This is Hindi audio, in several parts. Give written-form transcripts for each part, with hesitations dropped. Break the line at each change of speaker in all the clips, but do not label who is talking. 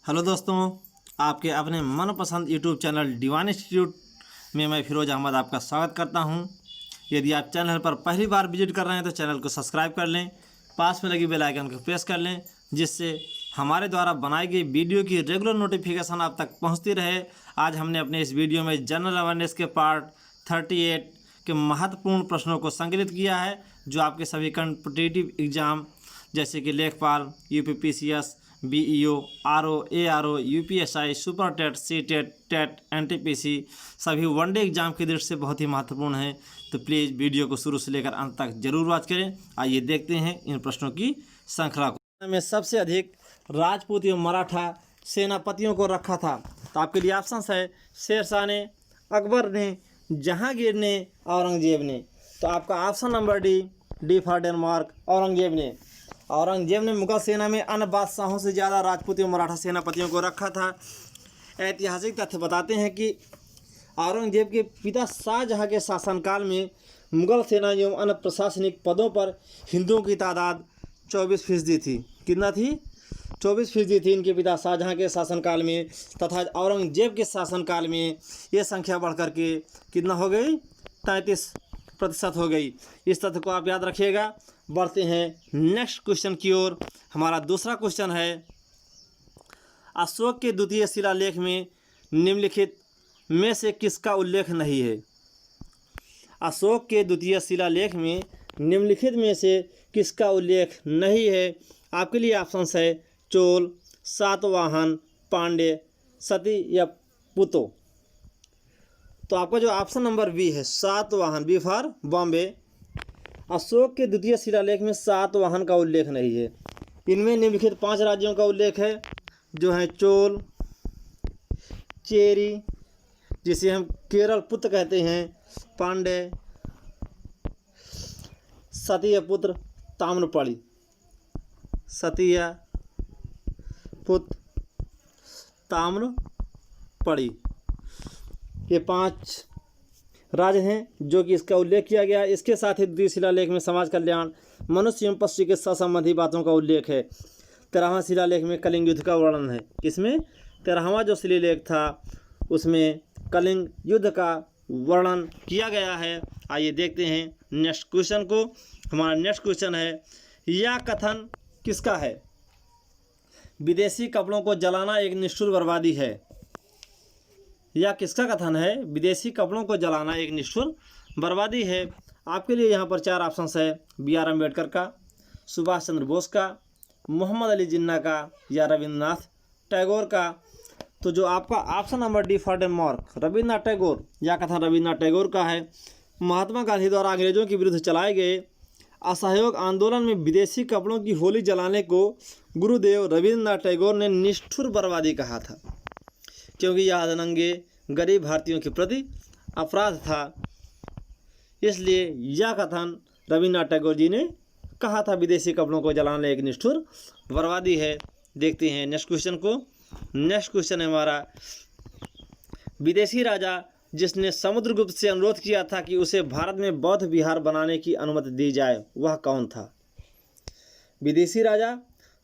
हेलो दोस्तों, आपके अपने मनपसंद यूट्यूब चैनल डिवाइन इंस्टीट्यूट में मैं फिरोज अहमद आपका स्वागत करता हूं। यदि आप चैनल पर पहली बार विजिट कर रहे हैं तो चैनल को सब्सक्राइब कर लें, पास में लगी बेल आइकन को प्रेस कर लें, जिससे हमारे द्वारा बनाई गई वीडियो की रेगुलर नोटिफिकेशन आप तक पहुँचती रहे। आज हमने अपने इस वीडियो में जनरल अवेयरनेस के पार्ट 38 के महत्वपूर्ण प्रश्नों को संकलित किया है, जो आपके सभी कॉम्पिटिटिव एग्जाम जैसे कि लेखपाल, UPPCS, BEO, RO, ARO, UPSI, super TET, C TET, TET, NTPC सभी वनडे एग्जाम की दृष्टि से बहुत ही महत्वपूर्ण है। तो प्लीज़ वीडियो को शुरू से लेकर अंत तक जरूर वॉच करें। आइए देखते हैं इन प्रश्नों की श्रृंखला को। में सबसे अधिक राजपूत एवं मराठा सेनापतियों को रखा था। तो आपके लिए ऑप्शन है शेरशाह ने, अकबर ने, जहांगीर ने, औरंगजेब ने। तो आपका option number D for Denmark, Aurangzeb ने। औरंगजेब ने मुगल सेना में अन्य बादशाहों से ज़्यादा राजपूत एवं मराठा सेनापतियों को रखा था। ऐतिहासिक तथ्य बताते हैं कि औरंगजेब के पिता शाहजहां के शासनकाल में मुगल सेना एवं अन्य प्रशासनिक पदों पर हिंदुओं की तादाद 24% थी। कितना थी? 24% थी इनके पिता शाहजहां के शासनकाल में, तथा औरंगजेब के शासनकाल में ये संख्या बढ़कर के कितना हो गई? 33% हो गई। इस तथ्य को आप याद रखिएगा। बढ़ते हैं नेक्स्ट क्वेश्चन की ओर। हमारा दूसरा क्वेश्चन है, अशोक के द्वितीय शिलालेख में निम्नलिखित में से किसका उल्लेख नहीं है? अशोक के द्वितीय शिलालेख में निम्नलिखित में से किसका उल्लेख नहीं है? आपके लिए ऑप्शन है चोल, सातवाहन, पांड्य, सती या पुतो। तो आपका जो ऑप्शन नंबर बी है, सातवाहन, बी फॉर बॉम्बे। अशोक के द्वितीय शिलालेख में सातवाहन का उल्लेख नहीं है। इनमें निम्नलिखित 5 राज्यों का उल्लेख है, जो हैं चोल, चेरी जिसे हम केरल पुत्र कहते हैं, पांड्य, सतीय पुत्र, ताम्रपणी, सतीय पुत्र, ताम्रपणी। ये 5 राज्य हैं जो कि इसका उल्लेख किया गया है। इसके साथ ही द्वितीय शिलालेख में समाज कल्याण, मनुष्य एवं पशु के साथ संबंधी बातों का उल्लेख है। 13वां शिलालेख में कलिंग युद्ध का वर्णन है। इसमें 13वां जो शिलालेख था उसमें कलिंग युद्ध का वर्णन किया गया है। आइए देखते हैं नेक्स्ट क्वेश्चन को। हमारा नेक्स्ट क्वेश्चन है, यह कथन किसका है? विदेशी कपड़ों को जलाना एक निष्ठुर बर्बादी है। यह किसका कथन है? विदेशी कपड़ों को जलाना एक निष्ठुर बर्बादी है। आपके लिए यहाँ पर 4 ऑप्शन है, B.R. अम्बेडकर का, सुभाष चंद्र बोस का, मोहम्मद अली जिन्ना का या रविन्द्रनाथ टैगोर का। तो जो आपका option number D for Denmark, Rabindranath Tagore, यह कथन रविन्द्रनाथ टैगोर का है। महात्मा गांधी द्वारा अंग्रेजों के विरुद्ध चलाए गए असहयोग आंदोलन में विदेशी कपड़ों की होली जलाने को गुरुदेव रविन्द्रनाथ टैगोर ने निष्ठुर बर्बादी कहा था, क्योंकि यह नंगे गरीब भारतीयों के प्रति अपराध था। इसलिए यह कथन रविन्द्रनाथ टैगोर जी ने कहा था, विदेशी कपड़ों को जलाना एक निष्ठुर बर्बादी है। देखते हैं नेक्स्ट क्वेश्चन को। नेक्स्ट क्वेश्चन है हमारा, विदेशी राजा जिसने समुद्रगुप्त से अनुरोध किया था कि उसे भारत में बौद्ध विहार बनाने की अनुमति दी जाए, वह कौन था? विदेशी राजा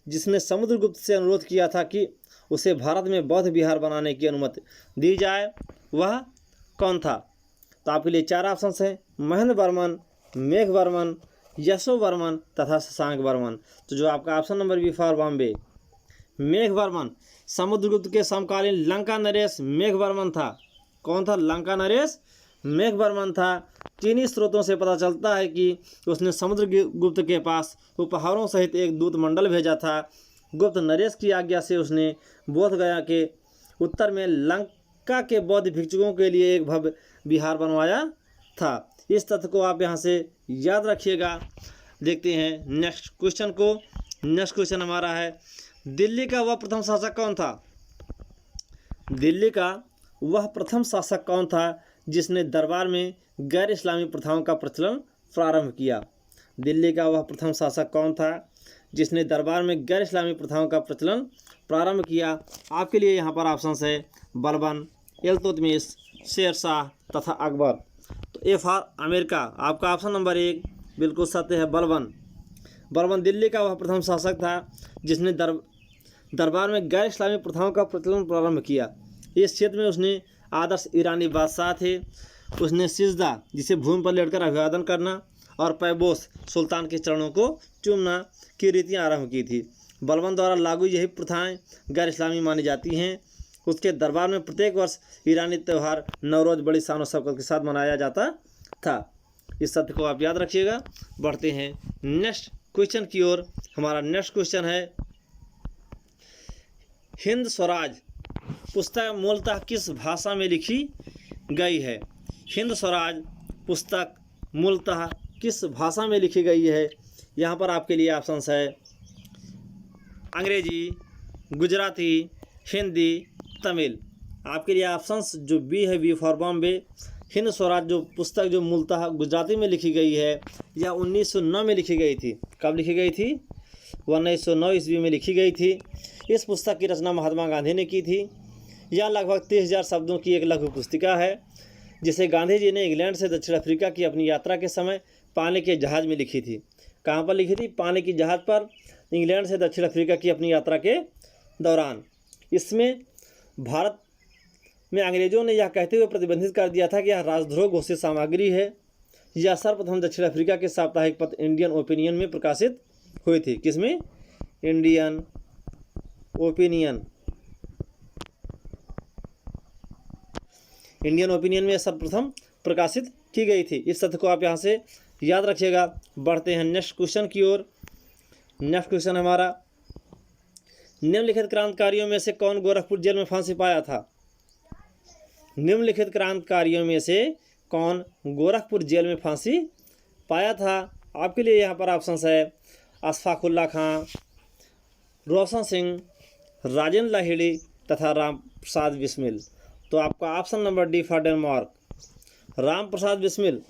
जिसने समुद्रगुप्त से अनुरोध किया था कि उसे भारत में बौद्ध विहार बनाने की अनुमति दी जाए, वह कौन था? तो आपके लिए 4 ऑप्शन हैं, महेंद्र वर्मन, मेघ वर्मन, यशो वर्मन तथा शशांक वर्मन। तो जो आपका option number B for Bombay, Megh Varman, Samudragupta के समकालीन लंका नरेश मेघ वर्मन था। कौन था? लंका नरेश मेघ वर्मन था। चीनी स्रोतों से पता चलता है कि उसने समुद्रगुप्त के पास उपहारों सहित एक दूत मंडल भेजा था। गुप्त नरेश की आज्ञा से उसने बोध गया के उत्तर में लंका के बौद्ध भिक्षुकों के लिए एक भव्य विहार बनवाया था। इस तथ्य को आप यहाँ से याद रखिएगा। देखते हैं नेक्स्ट क्वेश्चन को। नेक्स्ट क्वेश्चन हमारा है, दिल्ली का वह प्रथम शासक कौन था? दिल्ली का वह प्रथम शासक कौन था जिसने दरबार में गैर इस्लामी प्रथाओं का प्रचलन प्रारंभ किया? दिल्ली का वह प्रथम शासक कौन था जिसने दरबार में गैर इस्लामी प्रथाओं का प्रचलन प्रारंभ किया? आपके लिए यहाँ पर ऑप्शन है बलबन, इल्तुतमिश, शेरशाह तथा अकबर। तो ए फॉर अमेरिका, आपका ऑप्शन नंबर 1 बिल्कुल सत्य है, बलबन। बलबन दिल्ली का वह प्रथम शासक था जिसने दरबार में गैर इस्लामी प्रथाओं का प्रचलन प्रारंभ किया। इस क्षेत्र में उसने आदर्श ईरानी बादशाह थे। उसने सिजदा, जिसे भूमि पर लेटकर अभिवादन करना, और पैबोस, सुल्तान के चरणों को चूमना की रीतियाँ आरंभ की थी। बलबन द्वारा लागू यही प्रथाएं गैर इस्लामी मानी जाती हैं। उसके दरबार में प्रत्येक वर्ष ईरानी त्यौहार नवरोज़ बड़ी शान और शौकत के साथ मनाया जाता था। इस सत्य को आप याद रखिएगा। बढ़ते हैं नेक्स्ट क्वेश्चन की ओर। हमारा नेक्स्ट क्वेश्चन है, हिंद स्वराज पुस्तक मूलतः किस भाषा में लिखी गई है? हिंद स्वराज पुस्तक मूलतः किस भाषा में लिखी गई है? यहाँ पर आपके लिए ऑप्शंस है अंग्रेजी, गुजराती, हिंदी, तमिल। आपके लिए ऑप्शंस जो बी है, बी फॉर बॉम्बे। हिंद स्वराज जो पुस्तक जो मूलतः गुजराती में लिखी गई है, यह 1909 में लिखी गई थी। कब लिखी गई थी? 1909 ईस्वी में लिखी गई थी। इस पुस्तक की रचना महात्मा गांधी ने की थी। यह लगभग 30,000 शब्दों की एक लघु पुस्तिका है, जिसे गांधी जी ने इंग्लैंड से दक्षिण अफ्रीका की अपनी यात्रा के समय पानी के जहाज़ में लिखी थी। कहाँ पर लिखी थी? पानी की जहाज़ पर, इंग्लैंड से दक्षिण अफ्रीका की अपनी यात्रा के दौरान। इसमें भारत में अंग्रेज़ों ने यह कहते हुए प्रतिबंधित कर दिया था कि यह राजद्रोह घोषित सामग्री है। यह सर्वप्रथम दक्षिण अफ्रीका के साप्ताहिक पत्र इंडियन ओपिनियन में प्रकाशित हुई थी। किसमें? Indian opinion. इंडियन ओपिनियन में सर्वप्रथम प्रकाशित की गई थी। इस तथ्य को आप यहाँ से याद रखिएगा। बढ़ते हैं नेक्स्ट क्वेश्चन की ओर। नेक्स्ट क्वेश्चन हमारा, निम्नलिखित क्रांतिकारियों में से कौन गोरखपुर जेल में फांसी पाया था? निम्नलिखित क्रांतिकारियों में से कौन गोरखपुर जेल में फांसी पाया था? आपके लिए यहाँ पर ऑप्शंस है अशफाकुल्ला खां, रोशन सिंह, राजेंद्र लाहिड़ी तथा राम प्रसाद बिस्मिल। तो आपका option number D for Denmark, Ram Prasad Bismil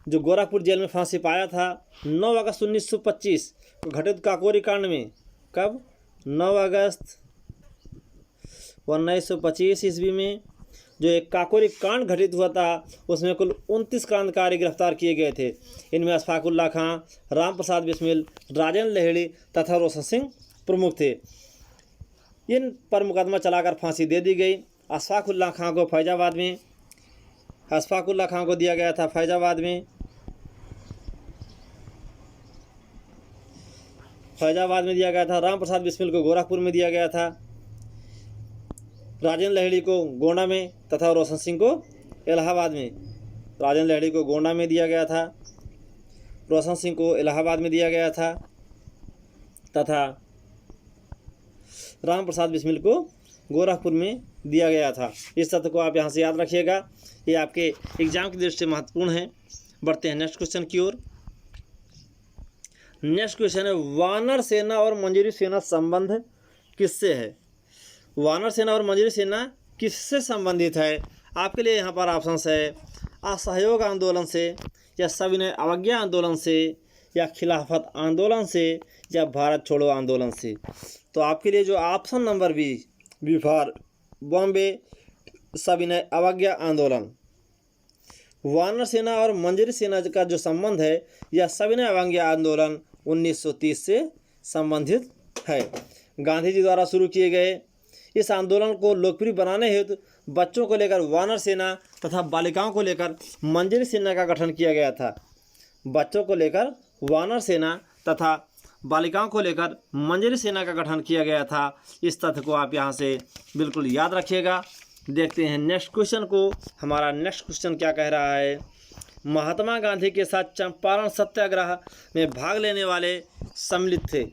जो गोरखपुर जेल में फांसी पाया था 9 अगस्त 1925 को घटित काकोरी कांड में। कब? 9 अगस्त 1925 ईस्वी में जो एक काकोरी कांड घटित हुआ था, उसमें कुल 29 क्रांतिकारी गिरफ्तार किए गए थे। इनमें अशफाकुल्ला खां, राम प्रसाद बिस्मिल, राजेंद्र लाहिड़ी तथा रोशन सिंह प्रमुख थे। इन पर मुकदमा चलाकर फांसी दे दी गई। अशफाकुल्ला खां को फैजाबाद में, अशफाकुल्ला खां को दिया गया था फैजाबाद में, फैजाबाद में दिया गया था। राम प्रसाद बिस्मिल को गोरखपुर में दिया गया था, राजेंद्र लाहिड़ी को गोंडा में तथा रोशन सिंह को इलाहाबाद में। राजेंद्र लाहिड़ी को गोंडा में दिया गया था, रोशन सिंह को इलाहाबाद में दिया गया था तथा राम प्रसाद बिस्मिल को गोरखपुर में दिया गया था। इस तथ्य को आप यहाँ से याद रखिएगा, ये आपके एग्जाम की दृष्टि से महत्वपूर्ण है। बढ़ते हैं नेक्स्ट क्वेश्चन की ओर। नेक्स्ट क्वेश्चन है, वानर सेना और मंजरी सेना संबंध किससे है? वानर सेना और मंजरी सेना किससे संबंधित है? आपके लिए यहाँ पर ऑप्शंस है असहयोग आंदोलन से, या सविनय अवज्ञा आंदोलन से, या खिलाफत आंदोलन से, या भारत छोड़ो आंदोलन से। तो आपके लिए जो option number B for Bombay, सविनय अवज्ञा आंदोलन। वानर सेना और मंजरी सेना का जो संबंध है, यह सविनय अवज्ञा आंदोलन 1930 से संबंधित है। गांधी जी द्वारा शुरू किए गए इस आंदोलन को लोकप्रिय बनाने हेतु बच्चों को लेकर वानर सेना तथा बालिकाओं को लेकर मंजरी सेना का गठन किया गया था। बच्चों को लेकर वानर सेना तथा बालिकाओं को लेकर मंजरी सेना का गठन किया गया था। इस तथ्य को आप यहाँ से बिल्कुल याद रखिएगा। देखते हैं नेक्स्ट क्वेश्चन को। हमारा नेक्स्ट क्वेश्चन क्या कह रहा है, महात्मा गांधी के साथ चंपारण सत्याग्रह में भाग लेने वाले सम्मिलित थे।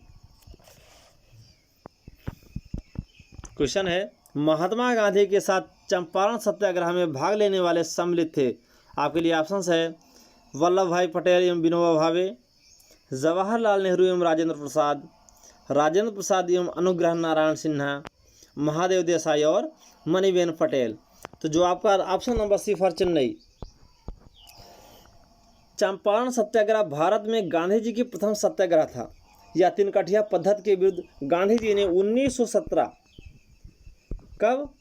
क्वेश्चन है, महात्मा गांधी के साथ चंपारण सत्याग्रह में भाग लेने वाले सम्मिलित थे। आपके लिए ऑप्शंस है वल्लभ भाई पटेल एवं विनोबा भावे, जवाहरलाल नेहरू एवं राजेंद्र प्रसाद एवं अनुग्रह नारायण सिन्हा, महादेव देसाई और मणिबेन पटेल। तो जो आपका option number C for Chennai. Champaran Satyagraha Bharat में गांधी जी की प्रथम सत्याग्रह था। यह तिनकठिया पद्धति के विरुद्ध गांधी जी ने 1917 कब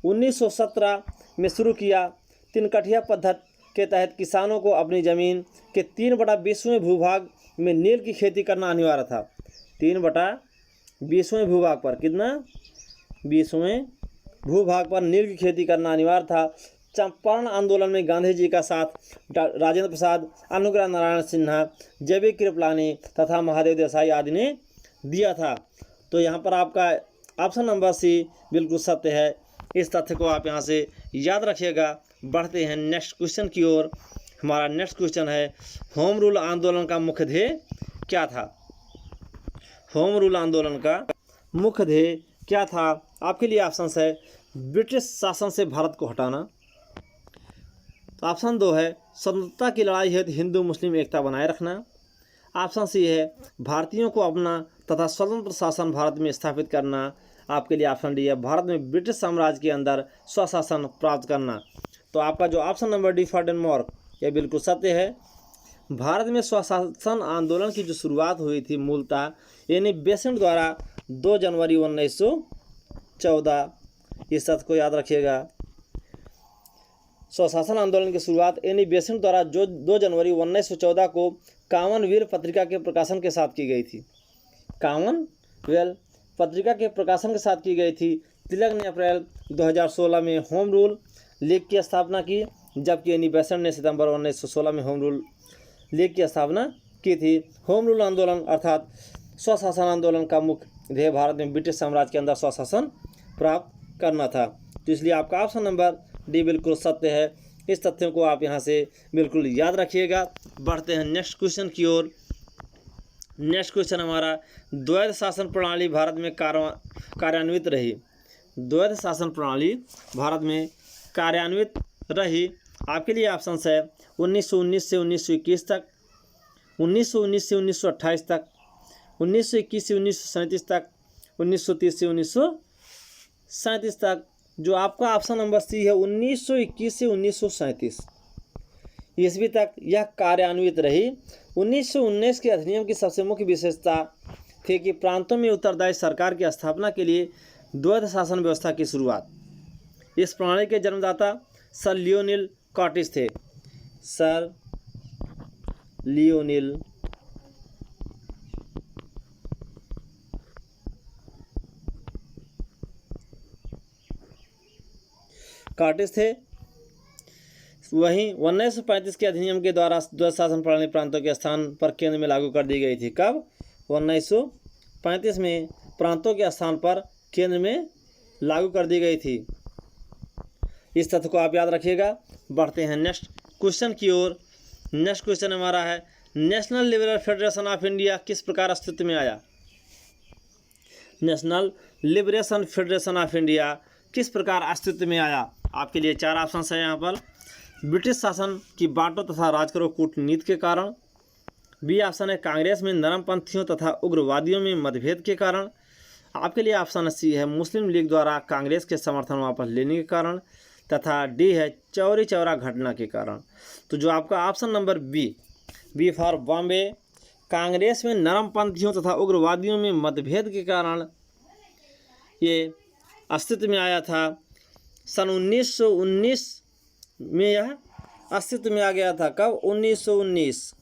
1917 में शुरू किया। तिनकठिया पद्धति के तहत किसानों को अपनी ज़मीन के 3/20वें भूभाग में नील की खेती करना अनिवार्य था। 3/20 20वें भूभाग पर, कितना, 20वें भूभाग पर नील की खेती करना अनिवार्य था। चंपारण आंदोलन में गांधी जी का साथ राजेंद्र प्रसाद, अनुग्रह नारायण सिन्हा, जेबी कृपलानी तथा महादेव देसाई आदि ने दिया था। तो यहाँ पर आपका ऑप्शन नंबर सी बिल्कुल सत्य है। इस तथ्य को आप यहाँ से याद रखिएगा। बढ़ते हैं नेक्स्ट क्वेश्चन की ओर। हमारा नेक्स्ट क्वेश्चन है, होम रूल आंदोलन का मुख्य ध्येय क्या था? होम रूल आंदोलन का मुख्य ध्येय क्या था? आपके लिए ऑप्शन है, ब्रिटिश शासन से भारत को हटाना। तो ऑप्शन 2 है, स्वतंत्रता की लड़ाई हेतु हिंदू मुस्लिम एकता बनाए रखना। ऑप्शन सी है, भारतीयों को अपना तथा स्वतंत्र शासन भारत में स्थापित करना। आपके लिए ऑप्शन डी है, भारत में ब्रिटिश साम्राज्य के अंदर स्वशासन प्राप्त करना। तो आपका जो ऑप्शन नंबर डी फर्डिनमॉर्क, यह बिल्कुल सत्य है। भारत में स्वशासन आंदोलन की जो शुरुआत हुई थी मूलतः यानी बेसेंट द्वारा 2 जनवरी 1914, इस तथ्य को याद रखिएगा। स्वशासन आंदोलन की शुरुआत एनी बेसेंट द्वारा जो 2 जनवरी 1914 को कॉमनवेल्थ पत्रिका के प्रकाशन के साथ की गई थी। कॉमनवेल्थ पत्रिका के प्रकाशन के साथ की गई थी। तिलक ने अप्रैल 2016 में होम रूल लीग की स्थापना की, जबकि एनी बेसेंट ने सितंबर 1916 में होम रूल लीग की स्थापना की थी। होम रूल आंदोलन अर्थात स्वशासन आंदोलन का मुख्य ध्येय भारत में ब्रिटिश साम्राज्य के अंदर स्वशासन प्राप्त करना था। तो इसलिए आपका ऑप्शन नंबर डी बिल्कुल सत्य है। इस तथ्यों को आप यहाँ से बिल्कुल याद रखिएगा। बढ़ते हैं नेक्स्ट क्वेश्चन की ओर। नेक्स्ट क्वेश्चन हमारा, द्वैध शासन प्रणाली भारत में कार्यान्वित रही। द्वैध शासन प्रणाली भारत में कार्यान्वित रही। आपके लिए ऑप्शन है 1919 से 1921 तक, 1919 से 1928 तक, 1921 से 1937 तक, 1930 से 1937 तक। जो आपका ऑप्शन नंबर सी है 1921 से 1937 ईस्वी तक यह कार्यान्वित रही। 1919 के अधिनियम की सबसे मुख्य विशेषता थी कि प्रांतों में उत्तरदायी सरकार की स्थापना के लिए द्वैध शासन व्यवस्था की शुरुआत। इस प्रणाली के जन्मदाता सर लियोनिल कॉटिस थे। सर लियोनिल कॉटिस थे। वहीं 1935 के अधिनियम के द्वारा द्वैध शासन प्रणाली प्रांतों के स्थान पर केंद्र में लागू कर दी गई थी। कब? 1935 में प्रांतों के स्थान पर केंद्र में लागू कर दी गई थी। इस तथ्य को आप याद रखिएगा। बढ़ते हैं नेक्स्ट क्वेश्चन की ओर। नेक्स्ट क्वेश्चन हमारा है, national liberal federation of India किस प्रकार अस्तित्व में आया? National liberation federation of India किस प्रकार अस्तित्व में आया? आपके लिए 4 ऑप्शन है यहाँ पर। ब्रिटिश शासन की बांटो तथा राज करो कूटनीति के कारण। बी ऑप्शन है, कांग्रेस में नरमपंथियों तथा उग्रवादियों में मतभेद के कारण। आपके लिए ऑप्शन सी है, मुस्लिम लीग द्वारा कांग्रेस के समर्थन वापस लेने के कारण। तथा डी है, चौरी चौरा घटना के कारण। तो जो आपका option number B for Bombay, Congress में नरमपंथियों तथा उग्रवादियों में मतभेद के कारण ये अस्तित्व में आया था। सन 1919 में यह अस्तित्व में आ गया था। कब? 1919।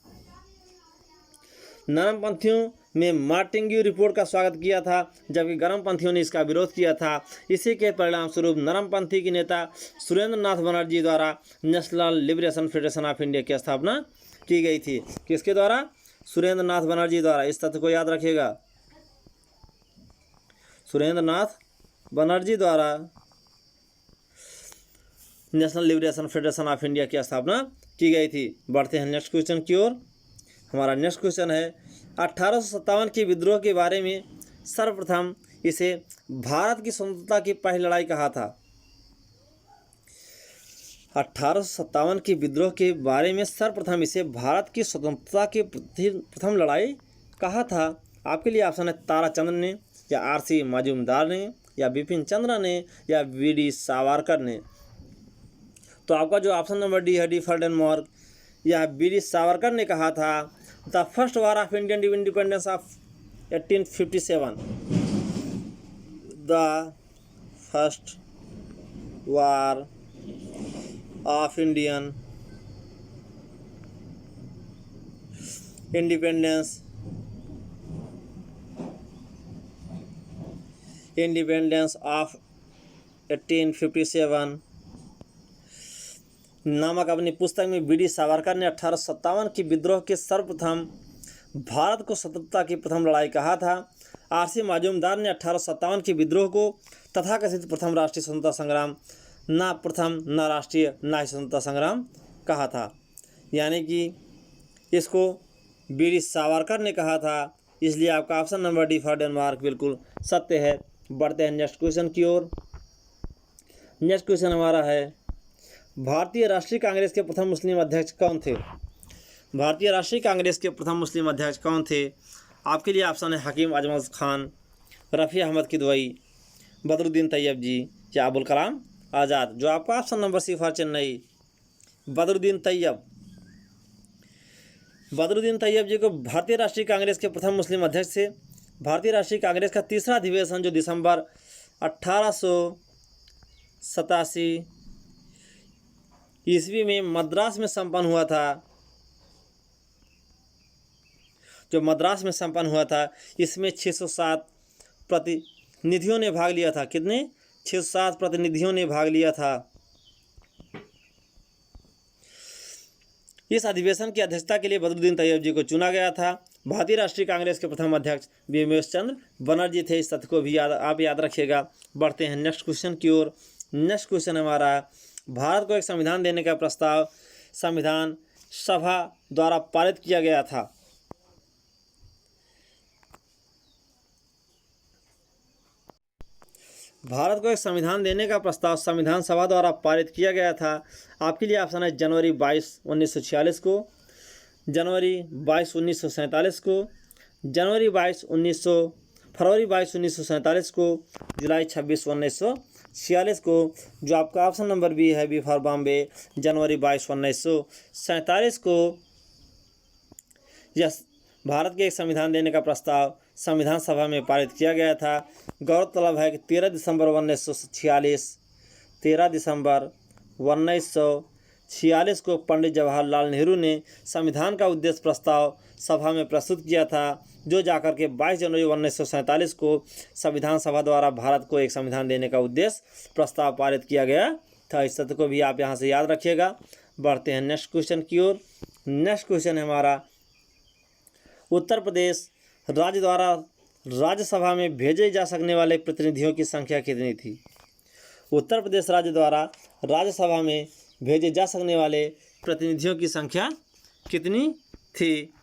नरमपंथियों में मार्टिंग्यू रिपोर्ट का स्वागत किया था, जबकि गर्मपंथियों ने इसका विरोध किया था। इसी के परिणाम स्वरूप नरमपंथी के नेता सुरेंद्र नाथ बनर्जी द्वारा national liberation federation of India की स्थापना की गई थी। किसके द्वारा? सुरेंद्र नाथ बनर्जी द्वारा। इस तथ्य को याद रखिएगा। सुरेंद्र नाथ बनर्जी द्वारा national liberation federation of India की स्थापना की गई थी। बढ़ते हैं नेक्स्ट क्वेश्चन की ओर। हमारा नेक्स्ट क्वेश्चन है, 1857 के विद्रोह के बारे में सर्वप्रथम इसे भारत की स्वतंत्रता की पहली लड़ाई कहा था। 1857 के विद्रोह के बारे में सर्वप्रथम इसे भारत की स्वतंत्रता की प्रथम लड़ाई कहा था। आपके लिए ऑप्शन है, ताराचंद्र ने, या आर.सी. मजूमदार ने, या बिपिन चंद्र ने, या वी.डी. सावरकर ने। तो आपका जो ऑप्शन नंबर डी है, डी फर्डिनमॉर्क या वी.डी. सावरकर ने कहा था, the first war of Indian independence of 1857। The first war of Indian independence independence of 1857 नामक अपनी पुस्तक में बी डी सावरकर ने 1857 की विद्रोह के सर्वप्रथम भारत को स्वतंत्रता की प्रथम लड़ाई कहा था। आर.सी. मजूमदार ने 1857 के विद्रोह को तथाकथित प्रथम राष्ट्रीय स्वतंत्रता संग्राम, ना प्रथम, ना राष्ट्रीय, ना ही स्वतंत्रता संग्राम कहा था। यानी कि इसको बी डी सावरकर ने कहा था, इसलिए आपका option number D for Denmark बिल्कुल सत्य है। बढ़ते हैं नेक्स्ट क्वेश्चन की ओर। नेक्स्ट क्वेश्चन हमारा है, भारतीय राष्ट्रीय कांग्रेस के प्रथम मुस्लिम अध्यक्ष कौन थे? भारतीय राष्ट्रीय कांग्रेस के प्रथम मुस्लिम अध्यक्ष कौन थे? आपके लिए ऑप्शन है हकीम अजमल खान, रफ़ी अहमद किदवई, बदरुद्दीन तैयब जी या अबुल कलाम आज़ाद। जो आपका option number C for Chennai, Badruddin Tyab. Badruddin Tyab ji को भारतीय राष्ट्रीय कांग्रेस के प्रथम मुस्लिम अध्यक्ष थे। भारतीय राष्ट्रीय कांग्रेस का तीसरा अधिवेशन जो दिसंबर 1887 ईस्वी में मद्रास में संपन्न हुआ था, इसमें 607 प्रतिनिधियों ने भाग लिया था। कितने? 607 प्रतिनिधियों ने भाग लिया था। इस अधिवेशन की अध्यक्षता के लिए बदरुद्दीन तैयब जी को चुना गया था। भारतीय राष्ट्रीय कांग्रेस के प्रथम अध्यक्ष बीएमएस चंद्र बनर्जी थे। इस तथ्य को भी आप याद रखिएगा। बढ़ते हैं नेक्स्ट क्वेश्चन की ओर। नेक्स्ट क्वेश्चन हमारा, भारत को एक संविधान देने का प्रस्ताव संविधान सभा द्वारा पारित किया गया था। भारत को एक संविधान देने का प्रस्ताव संविधान सभा द्वारा पारित किया गया था। आपके लिए ऑप्शन है जनवरी 22, 1946 को, जनवरी 22, 1947 को, फरवरी 22, 1947 को, जुलाई 26, 1946 को। जो आपका ऑप्शन नंबर बी है, बी फॉर बॉम्बे, जनवरी 22, 1947 को यस भारत के एक संविधान देने का प्रस्ताव संविधान सभा में पारित किया गया था। गौरतलब है कि 13 दिसंबर 1946 को पंडित जवाहरलाल नेहरू ने संविधान का उद्देश्य प्रस्ताव सभा में प्रस्तुत किया था, जो जाकर के 22 जनवरी 1947 को संविधान सभा द्वारा भारत को एक संविधान देने का उद्देश्य प्रस्ताव पारित किया गया था। इस तथ्य को भी आप यहाँ से याद रखिएगा। बढ़ते हैं नेक्स्ट क्वेश्चन की ओर। नेक्स्ट क्वेश्चन है हमारा, उत्तर प्रदेश राज्य द्वारा राज्यसभा में भेजे जा सकने वाले प्रतिनिधियों की संख्या कितनी थी? उत्तर प्रदेश राज्य द्वारा राज्यसभा में भेजे जा सकने वाले प्रतिनिधियों की संख्या कितनी थी?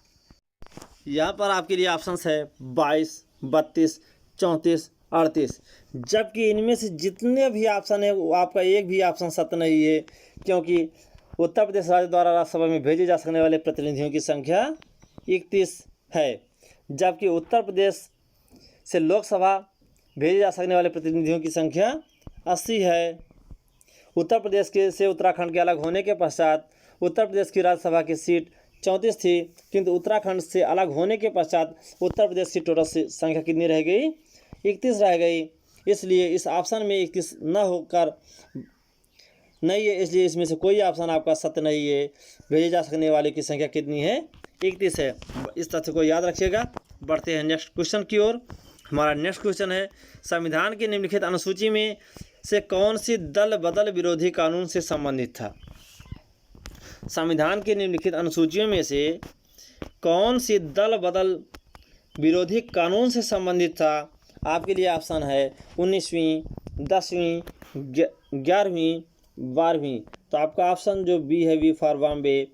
यहाँ पर आपके लिए ऑप्शंस है 22, 32, 34, 38। जबकि इनमें से जितने भी ऑप्शन है वो आपका एक भी ऑप्शन सत्य नहीं है, क्योंकि उत्तर प्रदेश राज्य द्वारा राज्यसभा में भेजे जा सकने वाले प्रतिनिधियों की संख्या 31 है, जबकि उत्तर प्रदेश से लोकसभा भेजे जा सकने वाले प्रतिनिधियों की संख्या 80 है। उत्तर प्रदेश के से उत्तराखंड के अलग होने के पश्चात उत्तर प्रदेश की राज्यसभा की सीट 34 थी, किंतु उत्तराखंड से अलग होने के पश्चात उत्तर प्रदेश की टोटल संख्या कितनी रह गई? 31 रह गई। इसलिए इस ऑप्शन में 31 न होकर नहीं है, इसलिए इसमें से कोई ऑप्शन आपका सत्य नहीं है। भेजे जा सकने वाले की संख्या कितनी है? 31 है। इस तथ्य को याद रखिएगा। बढ़ते हैं नेक्स्ट क्वेश्चन की ओर। हमारा नेक्स्ट क्वेश्चन है, संविधान की निम्नलिखित अनुसूची में से कौन सी दल बदल विरोधी कानून से संबंधित था? संविधान की निम्नलिखित अनुसूचियों में से कौन सी दल बदल विरोधी कानून से संबंधित था? आपके लिए ऑप्शन है 19वीं, 10वीं, 11वीं, 12वीं। तो आपका ऑप्शन जो बी है, बी फॉर बॉम्बे,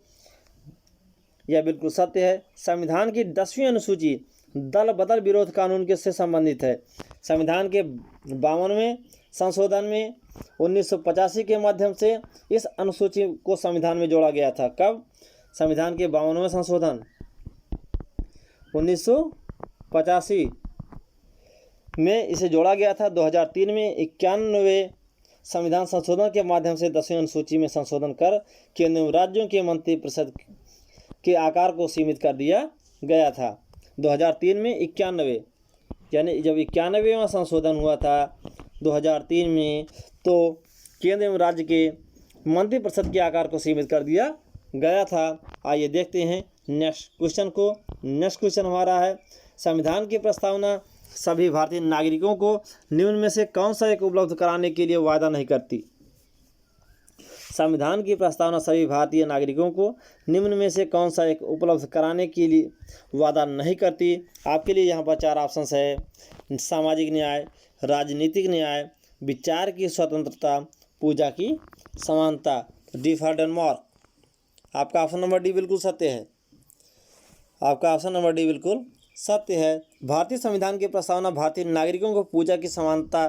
यह बिल्कुल सत्य है। संविधान की 10वीं अनुसूची दल बदल विरोध कानून के से संबंधित है। संविधान के 52वें संशोधन में 1985 के माध्यम से इस अनुसूची को संविधान में जोड़ा गया था। कब? संविधान के 52वें संशोधन 1985 में इसे जोड़ा गया था। 2003 में 91वें संविधान संशोधन के माध्यम से 10वीं अनुसूची में संशोधन कर केंद्र एवं राज्यों के मंत्रिपरिषद के आकार को सीमित कर दिया गया था। 2003 में 91, यानी जब 91वां संशोधन हुआ था 2003 में, तो केंद्र एवं राज्य के मंत्रिपरिषद के आकार को सीमित कर दिया गया था। आइए देखते हैं नेक्स्ट क्वेश्चन को। नेक्स्ट क्वेश्चन हमारा है, संविधान की प्रस्तावना सभी भारतीय नागरिकों को निम्न में से कौन सा एक उपलब्ध कराने के लिए वादा नहीं करती? संविधान की प्रस्तावना सभी भारतीय नागरिकों को निम्न में से कौन सा एक उपलब्ध कराने के लिए वादा नहीं करती? आपके लिए यहाँ पर 4 ऑप्शंस है: सामाजिक न्याय, राजनीतिक न्याय, विचार की स्वतंत्रता, पूजा की समानता। D for Denmark. आपका ऑप्शन नंबर डी बिल्कुल सत्य है। आपका ऑप्शन नंबर डी बिल्कुल सत्य है। भारतीय संविधान की प्रस्तावना भारतीय नागरिकों को पूजा की समानता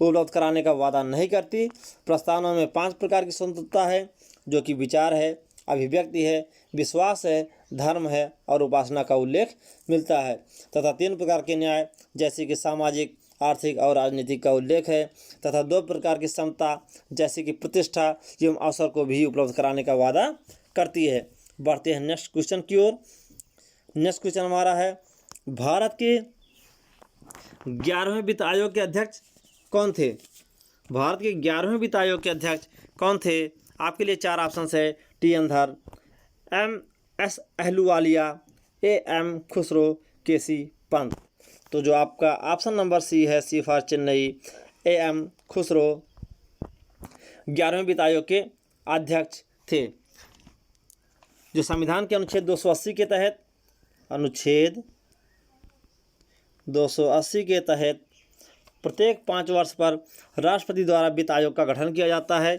उपलब्ध कराने का वादा नहीं करती। प्रस्तावना में 5 प्रकार की स्वतंत्रता है, जो कि विचार है, अभिव्यक्ति है, विश्वास है, धर्म है और उपासना का उल्लेख मिलता है, तथा 3 प्रकार के न्याय जैसे कि सामाजिक, आर्थिक और राजनीतिक का उल्लेख है, तथा 2 प्रकार की समता जैसे कि प्रतिष्ठा एवं अवसर को भी उपलब्ध कराने का वादा करती है। बढ़ते हैं नेक्स्ट क्वेश्चन की ओर। नेक्स्ट क्वेश्चन हमारा है, भारत के 11वें वित्त आयोग के अध्यक्ष कौन थे? भारत के 11वें वित्त आयोग के अध्यक्ष कौन थे? आपके लिए 4 ऑप्शंस है: T Andhar, M S Ahluwalia, A M Khusro, K C Pant. तो जो आपका ऑप्शन नंबर सी है, C for Chennai, A M Khusro 11वें वित्त आयोग के अध्यक्ष थे, जो संविधान के अनुच्छेद 280 के तहत प्रत्येक 5 वर्ष पर राष्ट्रपति द्वारा वित्त आयोग का गठन किया जाता है।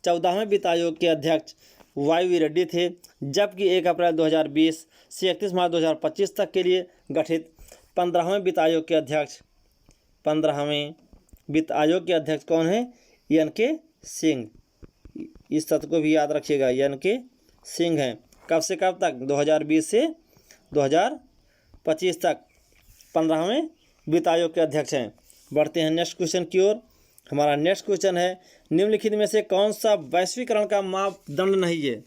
14वें वित्त आयोग के अध्यक्ष वाई वी रेड्डी थे, जबकि 1 अप्रैल 2020 से 31 मार्च 2025 तक के लिए गठित 15वें वित्त आयोग के अध्यक्ष कौन है? एन के सिंह। इस तथ्य को भी याद रखिएगा, एन के सिंह हैं। कब से कब तक? 2020 से 2025 तक 15वें वित्त आयोग के अध्यक्ष हैं। बढ़ते हैं नेक्स्ट क्वेश्चन की ओर। हमारा नेक्स्ट क्वेश्चन है, निम्नलिखित में से कौन सा वैश्वीकरण का मापदंड नहीं है?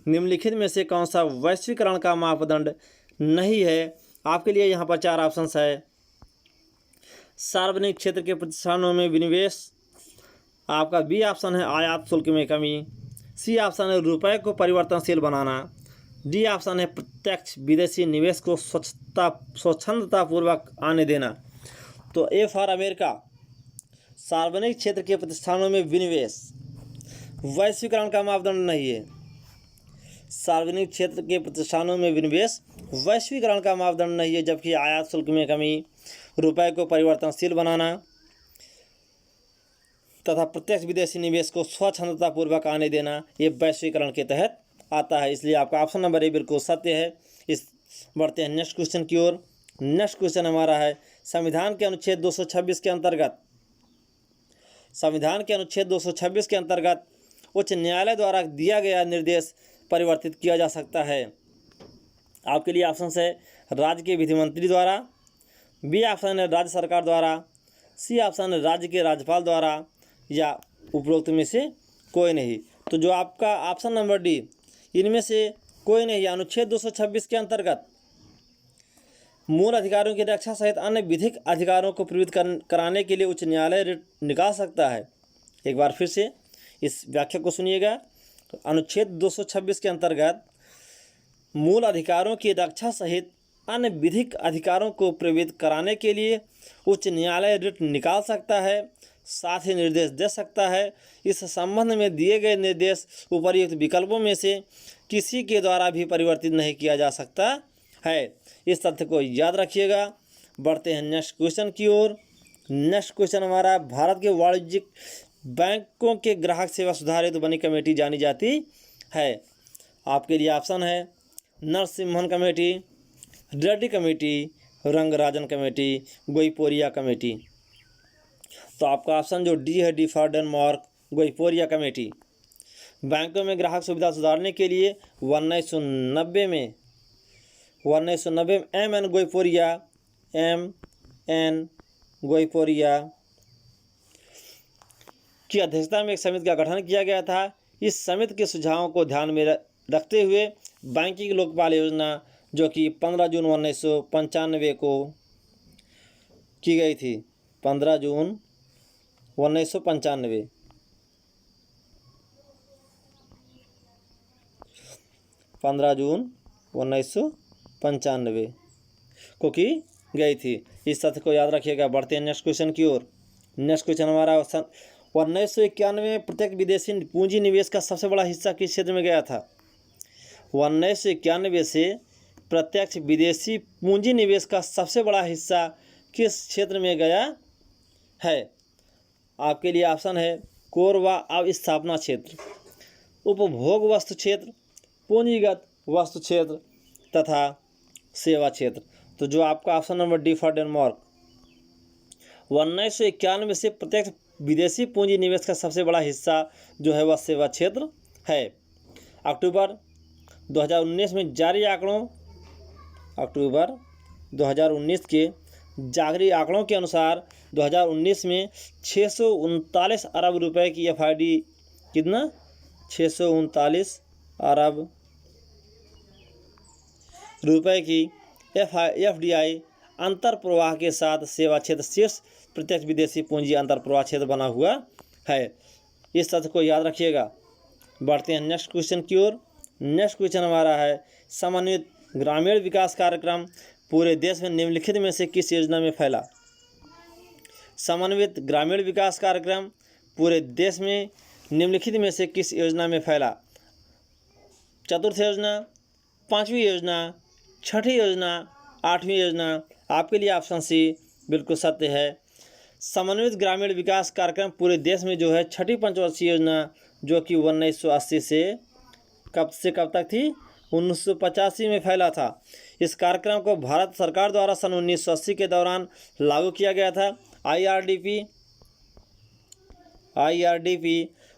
निम्नलिखित में से कौन सा वैश्वीकरण का मापदंड नहीं है? आपके लिए यहाँ पर 4 ऑप्शंस है: सार्वजनिक क्षेत्र के प्रतिष्ठानों में विनिवेश, आपका बी ऑप्शन है आयात शुल्क में कमी, सी ऑप्शन है रुपए को परिवर्तनशील बनाना, डी ऑप्शन है प्रत्यक्ष विदेशी निवेश को स्वच्छंदतापूर्वक आने देना। तो ए फॉर अमेरिका, सार्वजनिक क्षेत्र के प्रतिष्ठानों में विनिवेश वैश्वीकरण का मापदंड नहीं है। सार्वजनिक क्षेत्र के प्रतिष्ठानों में विनिवेश वैश्वीकरण का मापदंड नहीं है, जबकि आयात शुल्क में कमी, रुपए को परिवर्तनशील बनाना तथा प्रत्यक्ष विदेशी निवेश को स्वच्छंदतापूर्वक आने देना ये वैश्वीकरण के तहत आता है। इसलिए आपका ऑप्शन नंबर ए बिल्कुल सत्य है। इस बढ़ते हैं नेक्स्ट क्वेश्चन की ओर। नेक्स्ट क्वेश्चन हमारा है, संविधान के अनुच्छेद 226 के अंतर्गत उच्च न्यायालय द्वारा दिया गया निर्देश परिवर्तित किया जा सकता है। आपके लिए ऑप्शन है राज्य के विधि मंत्री द्वारा, बी ऑप्शन है राज्य सरकार द्वारा, सी ऑप्शन है राज्य के राज्यपाल द्वारा, या उपरोक्त में से कोई नहीं। तो जो आपका ऑप्शन नंबर डी, इनमें से कोई नहीं। अनुच्छेद 226 के अंतर्गत मूल अधिकारों की रक्षा सहित अन्य विधिक अधिकारों को प्रभावित कराने के लिए उच्च न्यायालय रिट निकाल सकता है। एक बार फिर से इस व्याख्या को सुनिएगा। अनुच्छेद 226 के अंतर्गत मूल अधिकारों की रक्षा सहित अन्य विधिक अधिकारों को प्रभावित कराने के लिए उच्च न्यायालय रिट निकाल सकता है, साथ ही निर्देश दे सकता है। इस संबंध में दिए गए निर्देश उपर्युक्त विकल्पों में से किसी के द्वारा भी परिवर्तित नहीं किया जा सकता है। इस तथ्य को याद रखिएगा। बढ़ते हैं नेक्स्ट क्वेश्चन की ओर। नेक्स्ट क्वेश्चन हमारा, भारत के वाणिज्यिक बैंकों के ग्राहक सेवा सुधार हेतु बनी कमेटी जानी जाती है। आपके लिए ऑप्शन है Narasimhan committee, Reddy committee, Rangarajan committee, Goiporia committee. तो आपका ऑप्शन जो डी है, D for Denmark, Goiporia committee. बैंकों में ग्राहक सुविधा सुधारने के लिए 1990 में एम एन गोईपोरिया की अध्यक्षता में एक समिति का गठन किया गया था। इस समिति के सुझावों को ध्यान में रखते हुए बैंकिंग लोकपाल योजना, जो कि 15 जून 1995 को की गई थी, 15 जून 1995 15 जून 1995 को की गई थी। इस तथ्य को याद रखिएगा। बढ़ते हैं नेक्स्ट क्वेश्चन की ओर। नेक्स्ट क्वेश्चन हमारा 1991 में प्रत्यक्ष विदेशी पूंजी निवेश का सबसे बड़ा हिस्सा किस क्षेत्र में गया था? 1991 से प्रत्यक्ष विदेशी पूंजी निवेश का सबसे बड़ा हिस्सा किस क्षेत्र में गया है? आपके लिए ऑप्शन है कोर व अवस्थापना क्षेत्र, उपभोग वस्तु क्षेत्र, पूंजीगत वस्तु क्षेत्र तथा सेवा क्षेत्र। तो जो आपका option number D for Denmark. 1991 से प्रत्यक्ष विदेशी पूंजी निवेश का सबसे बड़ा हिस्सा जो है वह सेवा क्षेत्र है। अक्टूबर 2019 में जारी आंकड़ों अक्टूबर 2019 के जारी आंकड़ों के अनुसार 2019 में 639 अरब रुपए की FID कितना 639 अरब रुपए की FDI अंतर प्रवाह के साथ सेवा क्षेत्र शीर्ष प्रत्यक्ष विदेशी पूंजी अंतर प्रवाह क्षेत्र बना हुआ है। इस तथ्य को याद रखिएगा। बढ़ते हैं नेक्स्ट क्वेश्चन की ओर। नेक्स्ट क्वेश्चन हमारा है समन्वित ग्रामीण विकास कार्यक्रम पूरे देश में निम्नलिखित में से किस योजना में फैला? समन्वित ग्रामीण विकास कार्यक्रम पूरे देश में निम्नलिखित में से किस योजना में फैला? चतुर्थ योजना, पांचवी योजना, छठी योजना, आठवीं योजना। आपके लिए ऑप्शन सी बिल्कुल सत्य है। समन्वित ग्रामीण विकास कार्यक्रम पूरे देश में जो है छठी पंचवर्षीय योजना जो कि 1980 से कब तक थी 1985 में फैला था। इस कार्यक्रम को भारत सरकार द्वारा सन 1980 के दौरान लागू किया गया था। IRDP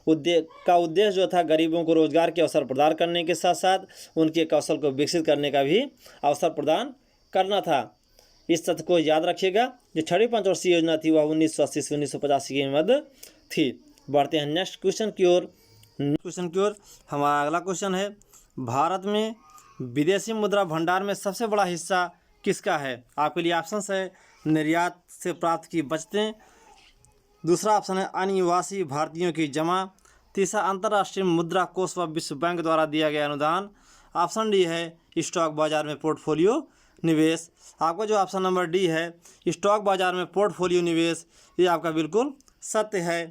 का उद्देश्य जो था गरीबों को रोजगार के अवसर प्रदान करने के साथ साथ उनके कौशल को विकसित करने का भी अवसर प्रदान करना था। इस तथ्य को याद रखिएगा। जो छठी पंचवर्षीय योजना थी वह 1980 से 1985 के मध्य थी। बढ़ते हैं नेक्स्ट क्वेश्चन की ओर। हमारा अगला क्वेश्चन है भारत में विदेशी मुद्रा भंडार में सबसे बड़ा हिस्सा किसका है? आपके लिए ऑप्शन है निर्यात से प्राप्त की बचतें, दूसरा ऑप्शन है अनिवासी भारतीयों की जमा, तीसरा अंतर्राष्ट्रीय मुद्रा कोष व विश्व बैंक द्वारा दिया गया अनुदान, ऑप्शन डी है स्टॉक बाजार में पोर्टफोलियो निवेश। आपका जो ऑप्शन नंबर डी है स्टॉक बाजार में पोर्टफोलियो निवेश ये आपका बिल्कुल सत्य है।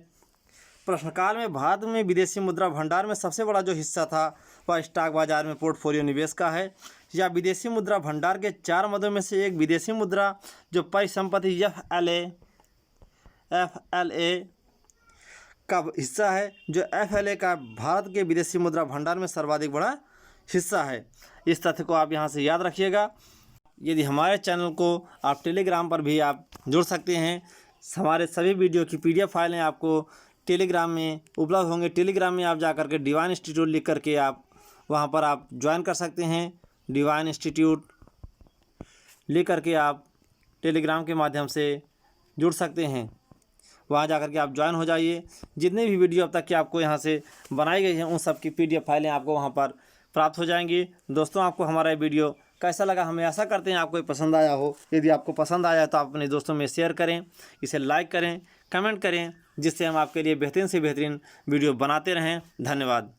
प्रश्नकाल में भारत में विदेशी मुद्रा भंडार में सबसे बड़ा जो हिस्सा था वह स्टॉक बाजार में पोर्टफोलियो निवेश का है। या विदेशी मुद्रा भंडार के 4 मदों में से एक विदेशी मुद्रा जो परिसंपत्ति FLA का हिस्सा है। जो FLA का भारत के विदेशी मुद्रा भंडार में सर्वाधिक बड़ा हिस्सा है। इस तथ्य को आप यहाँ से याद रखिएगा। यदि हमारे चैनल को आप टेलीग्राम पर भी आप जुड़ सकते हैं। हमारे सभी वीडियो की PDF फाइलें आपको टेलीग्राम में उपलब्ध होंगे। टेलीग्राम में आप जाकर के डिवाइन इंस्टीट्यूट लिख करके आप वहाँ पर आप ज्वाइन कर सकते हैं। डिवाइन इंस्टीट्यूट लिख करके आप टेलीग्राम के माध्यम से जुड़ सकते हैं। वहाँ जाकर के आप ज्वाइन हो जाइए। जितने भी वीडियो अब तक की आपको यहाँ से बनाई गई हैं उन सब की PDF फाइलें आपको वहाँ पर प्राप्त हो जाएंगी। दोस्तों आपको हमारा वीडियो कैसा लगा हमें आशा करते हैं आपको पसंद आया हो। यदि आपको पसंद आया तो आप अपने दोस्तों में शेयर करें, इसे लाइक करें, कमेंट करें, जिससे हम आपके लिए बेहतरीन से बेहतरीन वीडियो बनाते रहें। धन्यवाद।